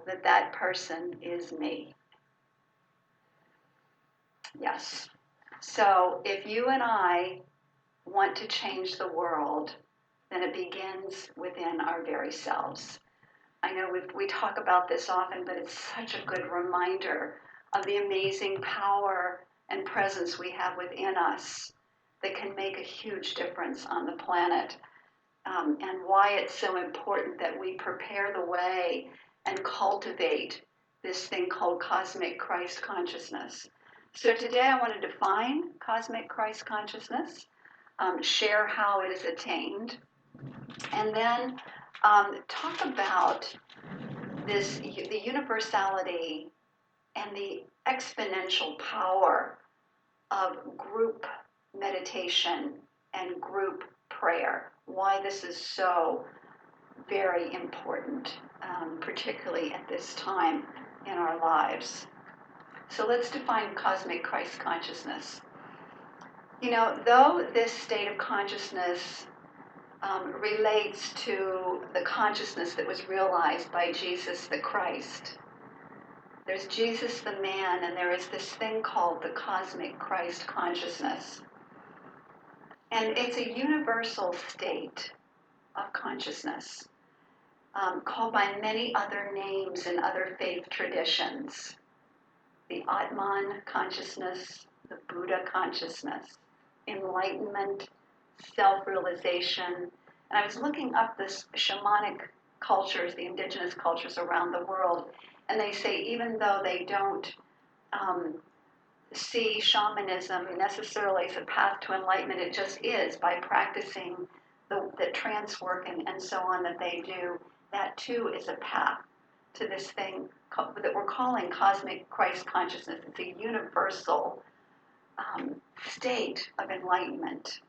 that that person is me. Yes. So if you and I want to change the world, then it begins within our very selves. I know we talk about this often, but it's such a good reminder of the amazing power and presence we have within us that can make a huge difference on the planet, and why it's so important that we prepare the way and cultivate this thing called cosmic Christ consciousness. So today I want to define cosmic Christ consciousness, share how it is attained, and then talk about the universality and the exponential power of group meditation and group prayer, why this is so very important, particularly at this time in our lives. So let's define cosmic Christ consciousness. You know, though this state of consciousness relates to the consciousness that was realized by Jesus the Christ, there's Jesus the man, and there is this thing called the cosmic Christ consciousness. And it's a universal state of consciousness, called by many other names in other faith traditions. The Atman consciousness, the Buddha consciousness, enlightenment, self-realization. And I was looking up this shamanic cultures, the indigenous cultures around the world, and they say even though they don't see shamanism necessarily as a path to enlightenment, it just is by practicing the trance work and so on that they do. That too is a path to this thing that we're calling cosmic Christ consciousness. It's a universal state of enlightenment.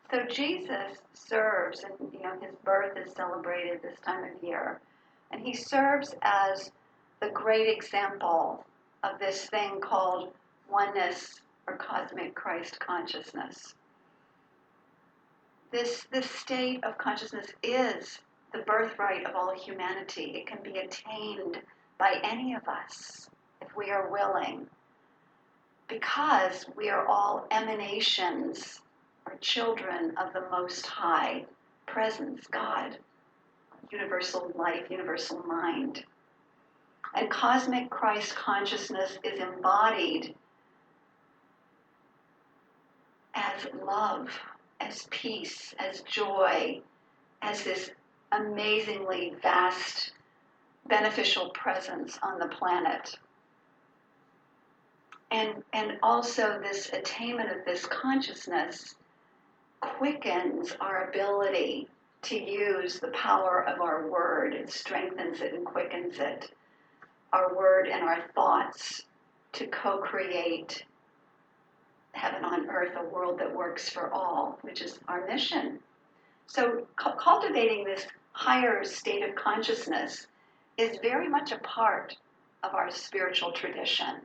So Jesus serves, and his birth is celebrated this time of year, and he serves as the great example of this thing called oneness or cosmic Christ consciousness. This state of consciousness is the birthright of all humanity. It can be attained by any of us if we are willing, because we are all emanations or children of the Most High Presence, God, universal life, universal mind. And cosmic Christ consciousness is embodied as love, as peace, as joy, as this amazingly vast, beneficial presence on the planet. And also this attainment of this consciousness quickens our ability to use the power of our word. It strengthens it and quickens it. Our word and our thoughts to co-create heaven on earth, a world that works for all, which is our mission. So cultivating this higher state of consciousness is very much a part of our spiritual tradition.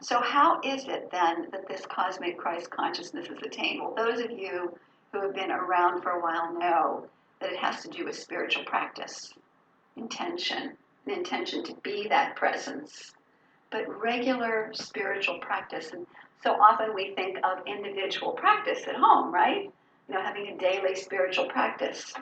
So how is it then that this cosmic Christ consciousness is attained? Well, those of you who have been around for a while know that it has to do with spiritual practice, intention, an intention to be that presence, but regular spiritual practice. And so often we think of individual practice at home, right? Having a daily spiritual practice.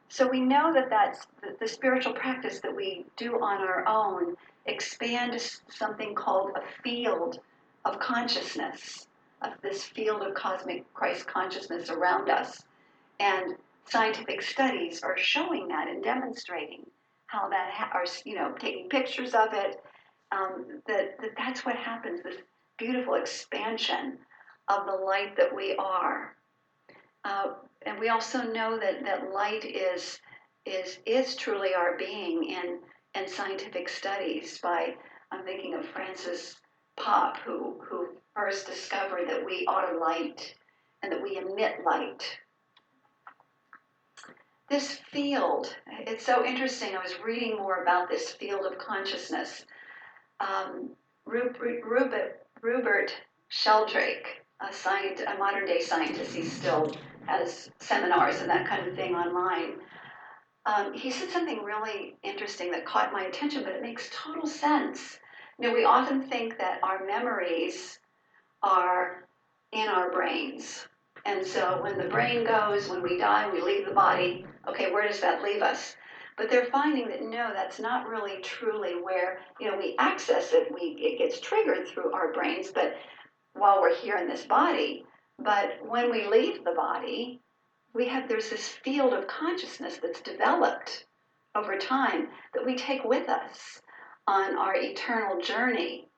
So we know that that's the spiritual practice that we do on our own expands something called a field of consciousness, of this field of cosmic Christ consciousness around us. And scientific studies are showing that and demonstrating how that are, taking pictures of it, that's what happens, this beautiful expansion of the light that we are. And we also know that light is truly our being in scientific studies by, I'm thinking of Francis Popp, who first discovered that we are light and that we emit light. This field, it's so interesting. I was reading more about this field of consciousness. Rupert Sheldrake, a modern-day scientist, he's still has seminars and that kind of thing online. He said something really interesting that caught my attention, but it makes total sense. We often think that our memories are in our brains. And so when the brain goes, when we die, we leave the body, okay, where does that leave us? But they're finding that no, that's not really truly where, we access it. It gets triggered through our brains, but while we're here in this body. But when we leave the body, there's this field of consciousness that's developed over time that we take with us on our eternal journey,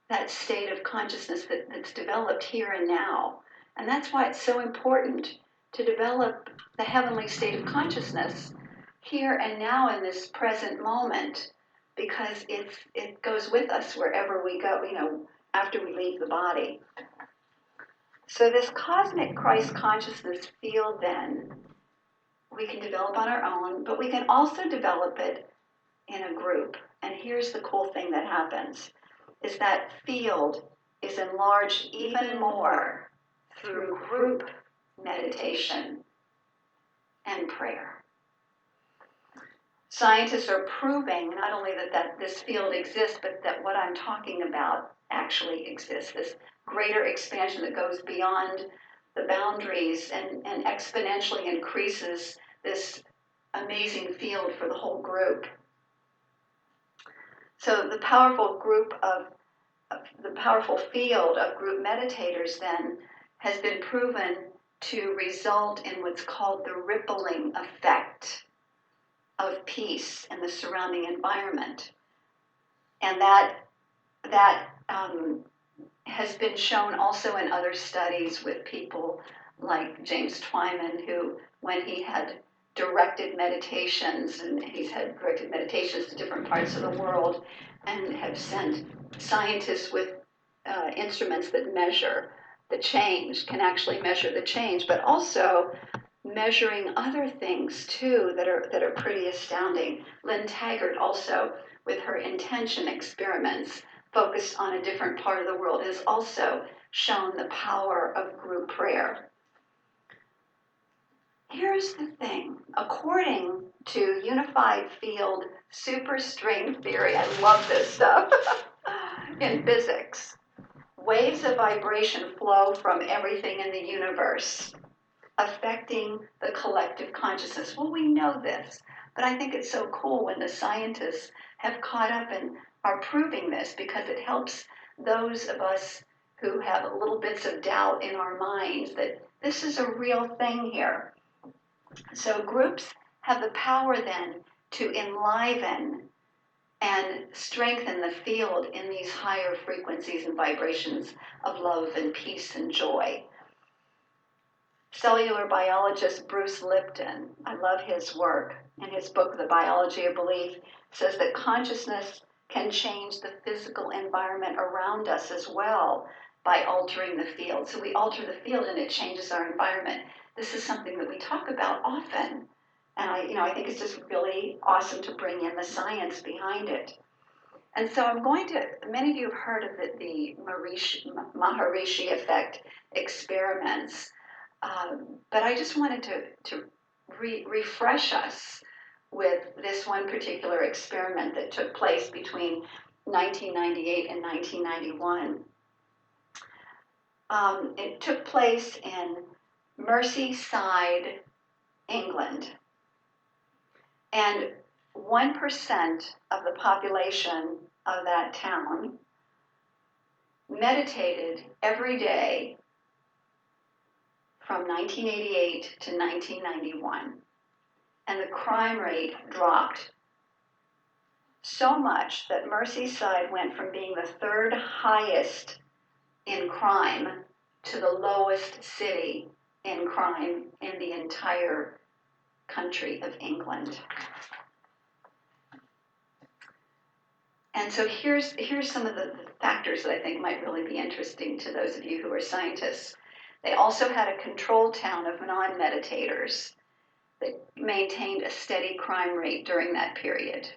that state of consciousness that's developed here and now. And that's why it's so important to develop the heavenly state of consciousness here and now in this present moment, because it goes with us wherever we go, after we leave the body. So this cosmic Christ consciousness field, then, we can develop on our own, but we can also develop it in a group. And here's the cool thing that happens, is that field is enlarged even more through group meditation and prayer. Scientists are proving not only that this field exists, but that what I'm talking about actually exists, this greater expansion that goes beyond the boundaries and exponentially increases this amazing field for the whole group. So the powerful field of group meditators then has been proven to result in what's called the rippling effect of peace in the surrounding environment. And that has been shown also in other studies with people like James Twyman, who, when he had directed meditations, and he's had directed meditations to different parts of the world, and have sent scientists with instruments that measure the change, can actually measure the change, but also measuring other things too that are pretty astounding. Lynn Taggart also, with her intention experiments focused on a different part of the world, has also shown the power of group prayer. Here's the thing. According to unified field superstring theory, I love this stuff, in physics, waves of vibration flow from everything in the universe, affecting the collective consciousness. Well, we know this, but I think it's so cool when the scientists have caught up and are proving this, because it helps those of us who have little bits of doubt in our minds that this is a real thing here. So groups have the power then to enliven and strengthen the field in these higher frequencies and vibrations of love and peace and joy. Cellular biologist Bruce Lipton, I love his work, in his book, The Biology of Belief, says that consciousness can change the physical environment around us as well by altering the field. So we alter the field and it changes our environment. This is something that we talk about often. And I think it's just really awesome to bring in the science behind it. And so many of you have heard of the Maharishi effect experiments. But I just wanted to refresh us with this one particular experiment that took place between 1998 and 1991. It took place in Merseyside, England. And 1% of the population of that town meditated every day from 1988 to 1991. And the crime rate dropped so much that Merseyside went from being the third highest in crime to the lowest city in crime in the entire country of England. And so here's some of the factors that I think might really be interesting to those of you who are scientists. They also had a control town of non-meditators that maintained a steady crime rate during that period.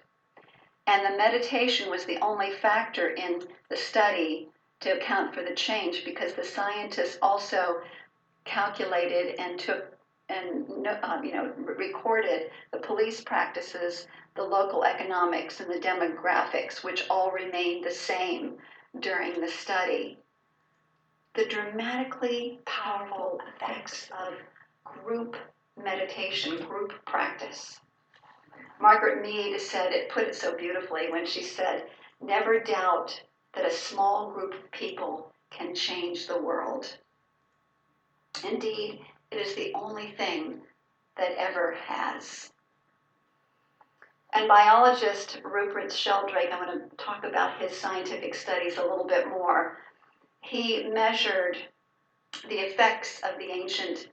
And the meditation was the only factor in the study to account for the change, because the scientists also calculated and took recorded the police practices, the local economics, and the demographics, which all remained the same during the study. The dramatically powerful effects of group meditation, group practice. Margaret Mead put it so beautifully when she said, "Never doubt that a small group of people can change the world. Indeed, it is the only thing that ever has." And biologist Rupert Sheldrake, I'm going to talk about his scientific studies a little bit more. He measured the effects of the ancient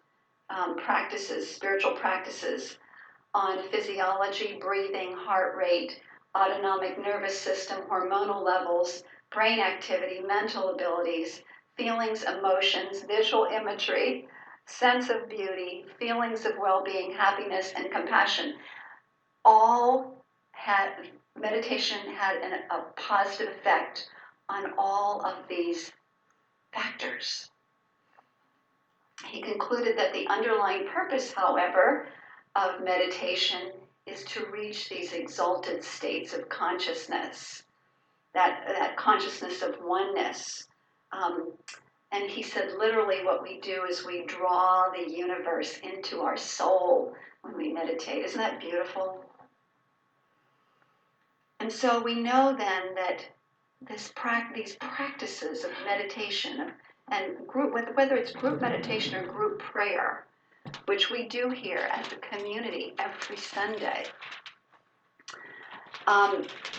practices, spiritual practices, on physiology, breathing, heart rate, autonomic nervous system, hormonal levels, brain activity, mental abilities, feelings, emotions, visual imagery, sense of beauty, feelings of well-being, happiness, and compassion. Meditation had a positive effect on all of these factors. He concluded that the underlying purpose, however, of meditation is to reach these exalted states of consciousness, that consciousness of oneness. And he said, literally, what we do is we draw the universe into our soul when we meditate. Isn't that beautiful? And so we know then that these practices of meditation and group, whether it's group meditation or group prayer, which we do here as a community every Sunday,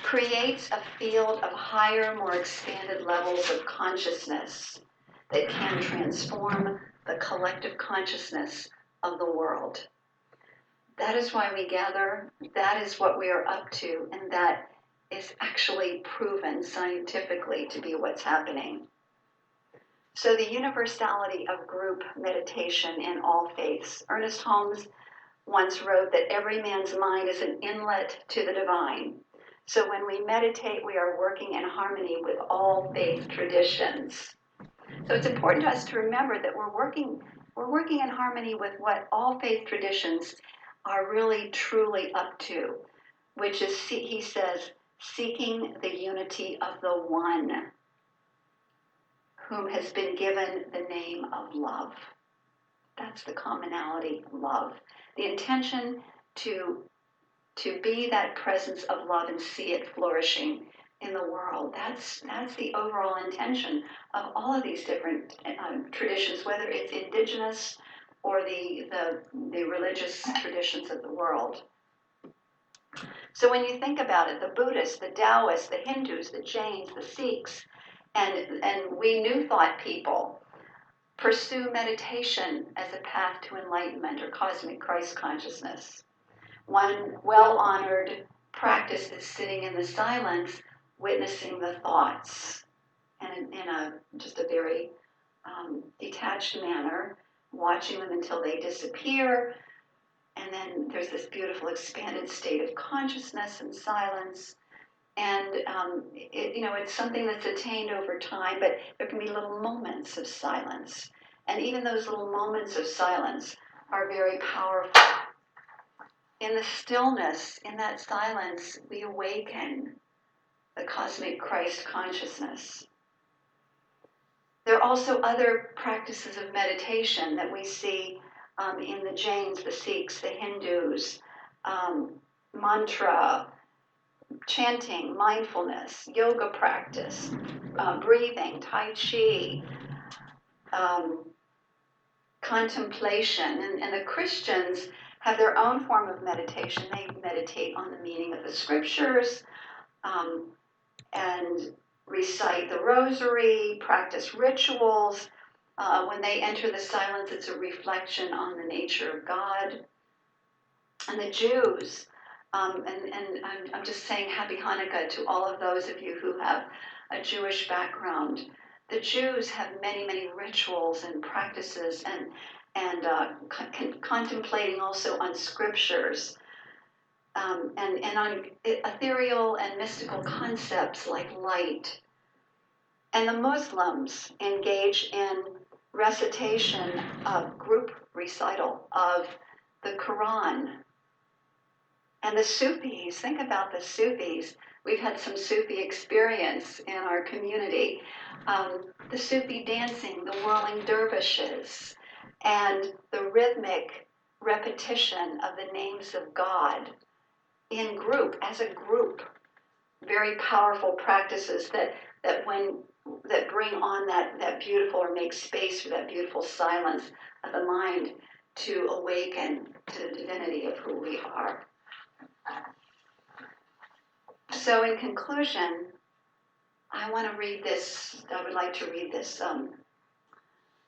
creates a field of higher, more expanded levels of consciousness that can transform the collective consciousness of the world. That is why we gather, that is what we are up to, and that is actually proven scientifically to be what's happening. So the universality of group meditation in all faiths. Ernest Holmes once wrote that every man's mind is an inlet to the divine. So when we meditate, we are working in harmony with all faith traditions. So it's important to us to remember that we're working in harmony with what all faith traditions are really truly up to, which is, he says, seeking the unity of the one, whom has been given the name of love. That's the commonality, love. The intention to be that presence of love and see it flourishing in the world. That's the overall intention of all of these different traditions, whether it's indigenous or the religious traditions of the world. So when you think about it, the Buddhists, the Taoists, the Hindus, the Jains, the Sikhs, and we New Thought people pursue meditation as a path to enlightenment or cosmic Christ consciousness. One well-honored practice is sitting in the silence, witnessing the thoughts, and in just a very detached manner, watching them until they disappear. And then there's this beautiful expanded state of consciousness and silence. And it's something that's attained over time, but there can be little moments of silence. And even those little moments of silence are very powerful. In the stillness, in that silence, we awaken the cosmic Christ consciousness. There are also other practices of meditation that we see in the Jains, the Sikhs, the Hindus, mantra, chanting, mindfulness, yoga practice, breathing, tai chi, contemplation. And the Christians have their own form of meditation. They meditate on the meaning of the scriptures and recite the rosary, practice rituals. When they enter the silence, it's a reflection on the nature of God. And the Jews, and I'm just saying happy Hanukkah to all of those of you who have a Jewish background. The Jews have many, many rituals and practices and contemplating also on scriptures and on ethereal and mystical concepts like light. And the Muslims engage in recitation of group recital of the Quran. And the Sufis, think about the Sufis. We've had some Sufi experience in our community. The Sufi dancing, the whirling dervishes, and the rhythmic repetition of the names of God in group, as a group. Very powerful practices that bring on that beautiful, or make space for that beautiful silence of the mind to awaken to the divinity of who we are. So in conclusion, I would like to read this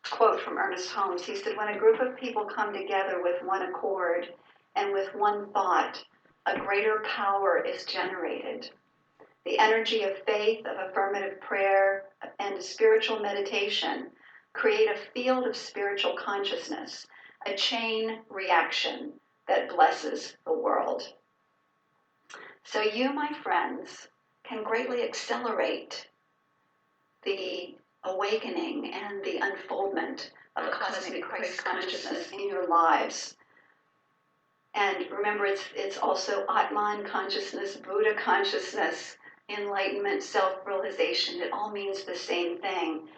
quote from Ernest Holmes. He said, "When a group of people come together with one accord and with one thought, a greater power is generated. The energy of faith, of affirmative prayer, and spiritual meditation create a field of spiritual consciousness, a chain reaction that blesses the world." So you, my friends, can greatly accelerate the awakening and the unfoldment of cosmic Christ consciousness in your lives. And remember, it's also Atman consciousness, Buddha consciousness, enlightenment, self-realization. It all means the same thing.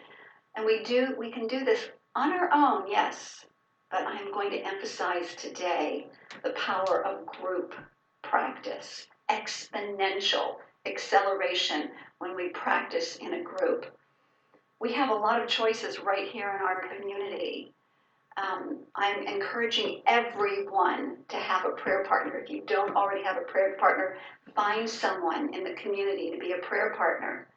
And we can do this on our own, yes, but I'm going to emphasize today the power of group practice, exponential acceleration when we practice in a group. We have a lot of choices right here in our community. I'm encouraging everyone to have a prayer partner. If you don't already have a prayer partner, find someone in the community to be a prayer partner.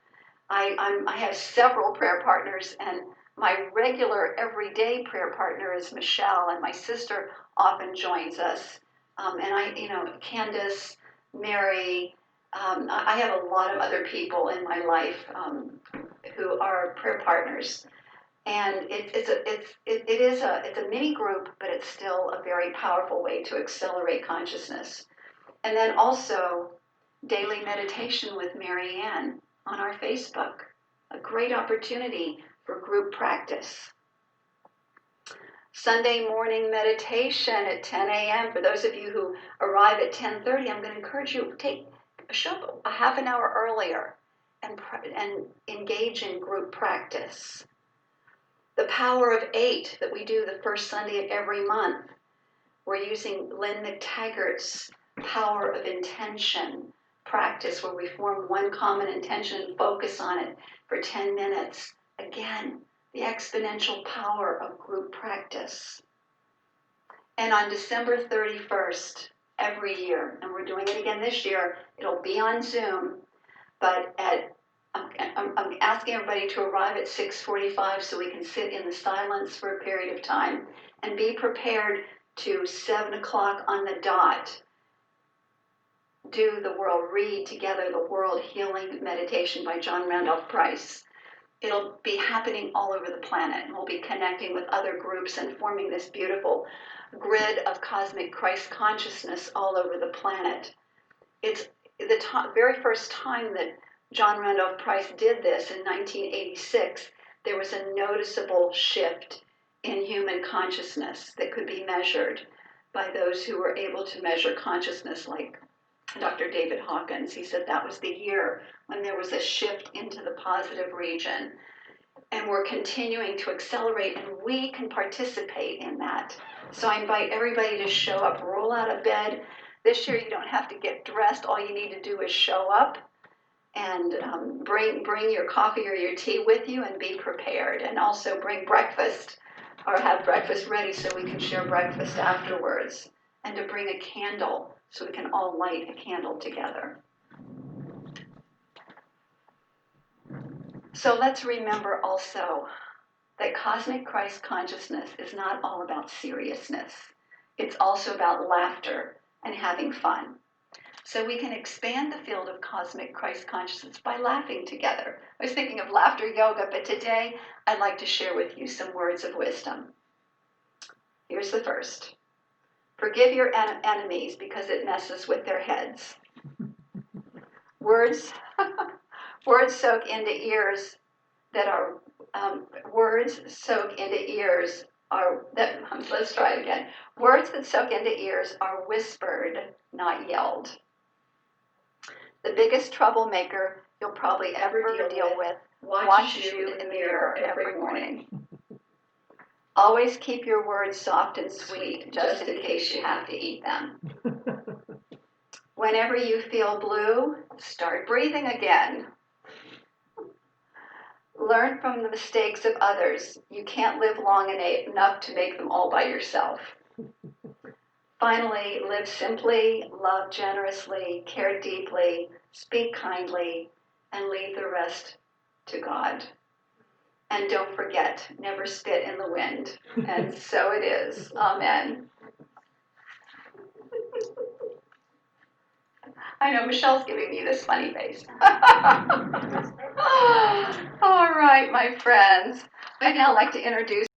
I have several prayer partners, and my regular everyday prayer partner is Michelle, and my sister often joins us. Candace, Mary, I have a lot of other people in my life who are prayer partners. And it's a mini group, but it's still a very powerful way to accelerate consciousness. And then also daily meditation with Mary Ann on our Facebook, a great opportunity for group practice. Sunday morning meditation at 10 a.m. For those of you who arrive at 10:30, I'm going to encourage you to show up a half an hour earlier and engage in group practice. The power of 8 that we do the first Sunday of every month. We're using Lynn McTaggart's power of intention practice, where we form one common intention and focus on it for 10 minutes. Again, the exponential power of group practice. And on December 31st, every year, and we're doing it again this year, it'll be on Zoom, but I'm asking everybody to arrive at 6:45 so we can sit in the silence for a period of time and be prepared to 7 o'clock on the dot. Read together the World Healing Meditation by John Randolph Price. It'll be happening all over the planet, and we'll be connecting with other groups and forming this beautiful grid of cosmic Christ consciousness all over the planet. It's the very first time that John Randolph Price did this in 1986. There was a noticeable shift in human consciousness that could be measured by those who were able to measure consciousness, like Dr. David Hawkins. He said that was the year when there was a shift into the positive region. And we're continuing to accelerate, and we can participate in that. So I invite everybody to show up, roll out of bed. This year you don't have to get dressed. All you need to do is show up and bring your coffee or your tea with you and be prepared. And also bring breakfast, or have breakfast ready so we can share breakfast afterwards. And to bring a candle so we can all light a candle together. So let's remember also that cosmic Christ consciousness is not all about seriousness. It's also about laughter and having fun. So we can expand the field of cosmic Christ consciousness by laughing together. I was thinking of laughter yoga, but today I'd like to share with you some words of wisdom. Here's the first. Forgive your enemies because it messes with their heads. Words soak into ears that are Words soak into ears let's try it again. Words that soak into ears are whispered, not yelled. The biggest troublemaker you'll probably ever deal with watches you in the mirror every morning. Always keep your words soft and sweet, just in case you have to eat them. Whenever you feel blue, start breathing again. Learn from the mistakes of others. You can't live long enough to make them all by yourself. Finally, live simply, love generously, care deeply, speak kindly, and leave the rest to God. And don't forget, never spit in the wind. And so it is. Amen. I know Michelle's giving me this funny face. All right, my friends. I'd now like to introduce